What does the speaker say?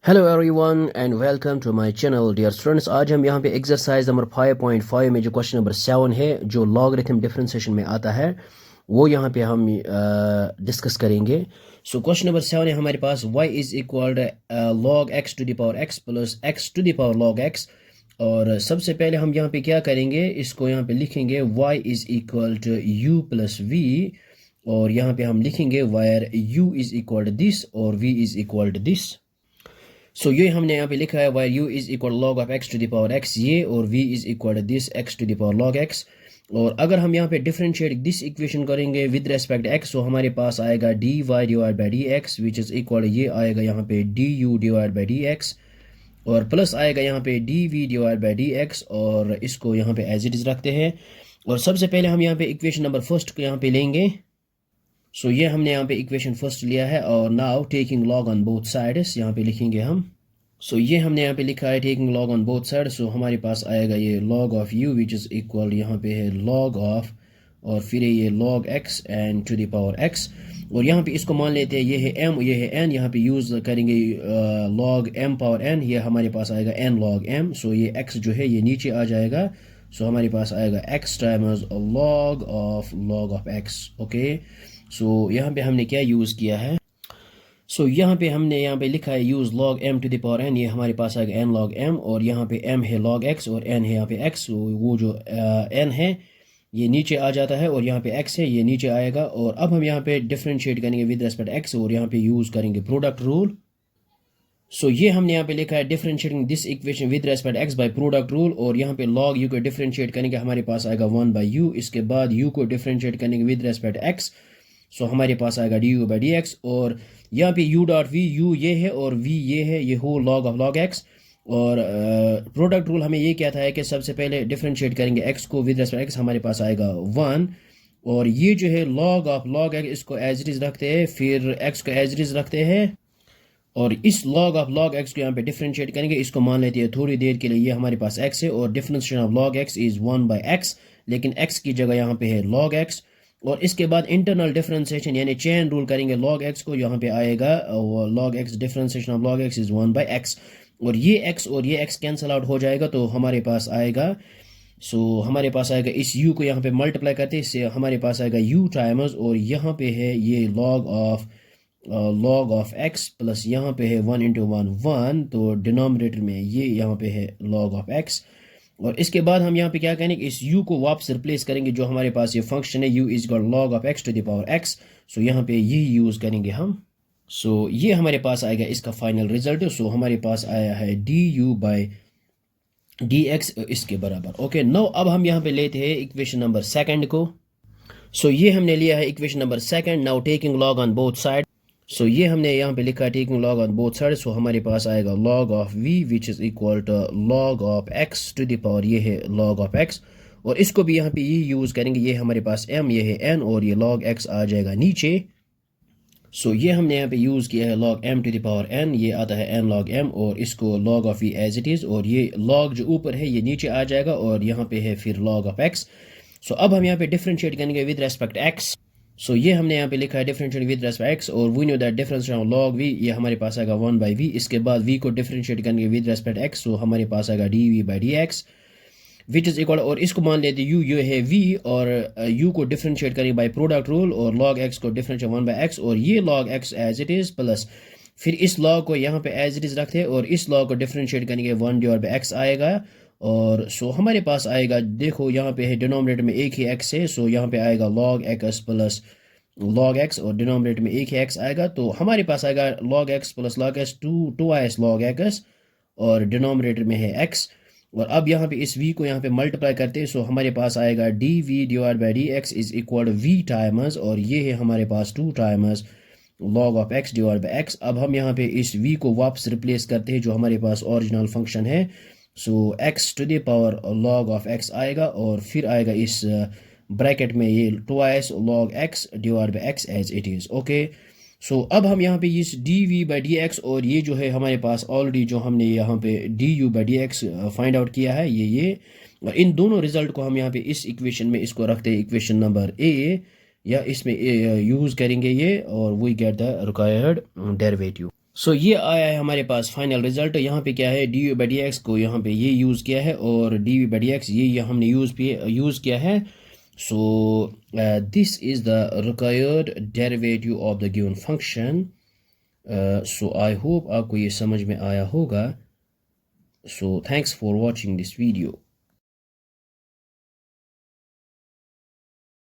Hello everyone and welcome to my channel dear students. आज हम यहाँ पे एक्सरसाइज नंबर 5.5 में जो क्वेश्चन नंबर 7 है जो लॉगरिथम डिफरेंशिएशन में आता है वो यहाँ पे हम डिस्कस करेंगे। सो क्वेश्चन नंबर 7 है हमारे पास y इज इक्वल लॉग x to the power x plus x to the power log x। और सबसे पहले हम यहाँ पे क्या करेंगे, इसको यहाँ पे लिखेंगे y is equal to u plus v। और यहाँ पे हम लिखेंगे where u is equal to this और v is equal to this. So ये हमने यहाँ पे लिखा है where u is equal log of x to the power x ये, और v is equal this x to the power log x। और अगर हम यहाँ पे डिफरेंशिएट दिस इक्वेशन करेंगे विद रेस्पेक्ट x, तो हमारे पास आएगा dy divide by d x which is equal, ये आएगा यहाँ पे du divide by d x, और प्लस आएगा यहाँ पे dv divide by d x, और इसको यहाँ पे एज इट इज रखते हैं। और सबसे पहले हम यहाँ पे इक्वेशन नंबर फर्स्ट को यहाँ पे लेंगे। सो ये हमने यहाँ पे इक्वेशन फर्स्ट लिया है, और now taking log on both sides यहाँ पे लिखेंगे हम। सो ये हमने यहाँ पे लिखा है taking log on both side. So हमारे पास आएगा ये log of u which is equal, यहाँ पे है लॉग ऑफ, और फिर ये log x and to the power x। और यहाँ पे इसको मान लेते हैं ये है m ये है n, यहाँ पे यूज़ करेंगे लॉग m पावर n, ये हमारे पास आएगा n लॉग m। सो ये x जो है ये नीचे आ जाएगा। सो हमारे पास आएगा x times log of x। Okay, so यहाँ पे हमने क्या यूज़ किया है, सो यहाँ पे हमने यहाँ पे लिखा है use log m to the power n, ये हमारे पास आएगा n लॉग m, और यहाँ पे m है लॉग x और n है यहाँ पे x। वो जो n है ये नीचे आ जाता है, और यहाँ पे x है ये नीचे आएगा। और अब हम यहाँ पे डिफरेंशिएट करेंगे विद रेस्पेक्ट x, और यहाँ पे यूज़ करेंगे प्रोडक्ट रूल। सो ये हमने यहाँ पे लिखा है differentiating this equation with respect x by product rule, और यहाँ पे log u को डिफरेंशिएट करेंगे, हमारे पास आएगा 1 बाई u। इसके बाद u को डिफरेंशिएट करेंगे विद रेस्पेक्ट x, सो हमारे पास आएगा du बाई डी एक्स। और यहाँ पे u डॉट v, u ये है और v ये है, ये हो log ऑफ log x। और प्रोडक्ट रूल हमें ये कहता है कि सबसे पहले डिफरेंशिएट करेंगे x को विद रेस्पेक्ट x, हमारे पास आएगा 1। और ये जो है log ऑफ log x, इसको एज इट इज रखते हैं, फिर x को एज इट इज रखते हैं, और इस log ऑफ log x को यहाँ पे डिफरेंशिएट करेंगे। इसको मान लेते हैं थोड़ी देर के लिए, ये हमारे पास x है, और differentiation of log x is 1 by x, लेकिन x की जगह यहाँ पे है log x। और इसके बाद इंटरनल डिफरेंशिएशन यानी चेन रूल करेंगे log x को, यहाँ पे आएगा log x differentiation of log x is 1 by x। और ये x कैंसिल आउट हो जाएगा, तो हमारे पास आएगा, सो हमारे पास आएगा इस u को यहाँ पे मल्टीप्लाई करते हैं, इससे हमारे पास आएगा u टाइम्स, और यहाँ पे है ये log ऑफ x प्लस यहाँ पे है 1 इंटू 1 1, तो डिनोमिनेटर में ये यहाँ पे है log ऑफ x। और इसके बाद हम यहाँ पे क्या करेंगे, इस u को वापस रिप्लेस करेंगे, जो हमारे पास ये फंक्शन है u is equal log of x to the power x। So यहाँ पे ये यूज़ करेंगे हम। सो ये हमारे पास आएगा इसका फाइनल रिजल्ट। सो हमारे पास आया है du बाई डी एक्स इसके बराबर। ओके, नो अब हम यहाँ पे लेते हैं इक्वेशन नंबर सेकंड को। सो ये हमने लिया है equation number second. Now taking log on both side. So ये हमने यहाँ पे लिखा है taking log on both side. So हमारे पास आएगा log of v which is equal to log of x to the power, ये है log ऑफ x, और इसको भी यहाँ पे ये यूज़ करेंगे, ये हमारे पास m ये है n, और ये log x आ जाएगा नीचे। सो ये हमने यहाँ पे यूज़ किया है log m to the power n, ये आता है n log m, और इसको log of v as it is, और ये log जो ऊपर है ये नीचे आ जाएगा, और यहाँ पे है फिर log ऑफ x। सो अब हम यहाँ पे डिफरेंशिएट करेंगे विद रेस्पेक्ट x। सो ये हमने यहाँ पे लिखा है डिफरेंशिएट विद रेस्पेक्ट x, और we know that differentiation of log v, ये हमारे पास आएगा 1 बाई v। इसके बाद v को डिफरेंशिएट करेंगे विद रेस्पेक्ट x, सो हमारे पास आएगा dv by d x which is equal, और इसको मान लेते u ये है v, और u को डिफरेंशिएट करेंगे बाई प्रोडक्ट रूल, और log x को डिफरेंशिएट 1 बाई x, और ये log x as it is, plus फिर इस log को यहाँ पे एज इट इज़ रखते हैं, और इस log को डिफरेंशिएट करेंगे 1 डिवाइड बाई x आएगा। और सो हमारे पास आएगा, देखो यहाँ पे है डिनोमिनेटर में एक ही x है, सो यहाँ पे आएगा log x plus log x, और डिनोमिनेटर में एक ही x आएगा, तो हमारे पास आएगा log x plus log x 2x log x, और डिनोमिनेटर में है x। और अब यहाँ पे इस v को यहाँ पे मल्टीप्लाई करते हैं, सो हमारे पास आएगा dv divide by d x is equal v times, और ये है हमारे पास 2 times log of x divide by x। अब हम यहाँ पे इस v को वापस रिप्लेस करते हैं, जो हमारे पास ओरिजिनल फंक्शन है। So x to the power log of x आएगा, और फिर आएगा इस ब्रैकेट में ये twice log x divide by x as it is. Okay, so अब हम यहाँ पे इस dv बाई डी एक्स, और ये जो है हमारे पास ऑलरेडी जो हमने यहाँ पे du by d x find out किया है, ये और इन दोनों रिजल्ट को हम यहाँ पे इस इक्वेशन में इसको रखते हैं इक्वेशन नंबर a, या इसमें यूज़ करेंगे ये, और we get the required derivative. So ये आया है हमारे पास फाइनल रिजल्ट। यहाँ पे क्या है, d v by d x को यहाँ पे ये यूज़ किया है और d v by d x ये हमने यूज़ किया है। So this is the required derivative of the given function. So I hope आपको ये समझ में आया होगा। So thanks for watching this video.